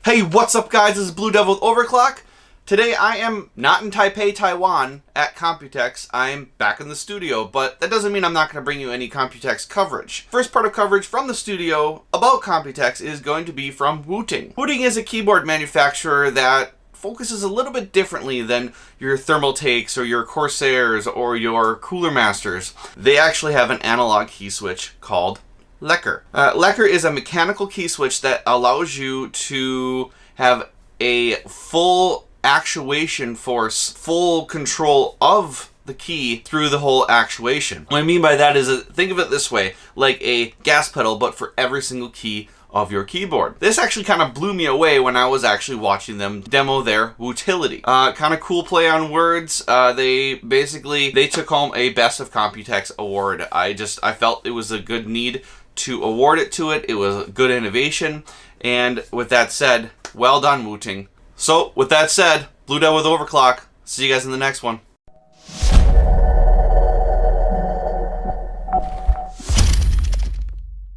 Hey, what's up guys? This is Blue Devil with Overclock. Today I am not in Taipei, Taiwan at Computex. I am back in the studio, but that doesn't mean I'm not going to bring you any Computex coverage. First part of coverage from the studio about Computex is going to be from Wooting. Wooting is a keyboard manufacturer that focuses a little bit differently than your Thermaltakes or your Corsairs or your Cooler Masters. They actually have an analog key switch called Lecker. Lecker is a mechanical key switch that allows you to have a full actuation force, full control of the key through the whole actuation. What I mean by that is, think of it this way, like a gas pedal, but for every single key of your keyboard. This actually kind of blew me away when I was actually watching them demo their Wootility. Kind of cool play on words. They took home a Best of Computex award. I felt it was a good need to award it to it. It was a good innovation. And with that said, well done, Wooting. So with that said, Blue Devil with Overclock. See you guys in the next one.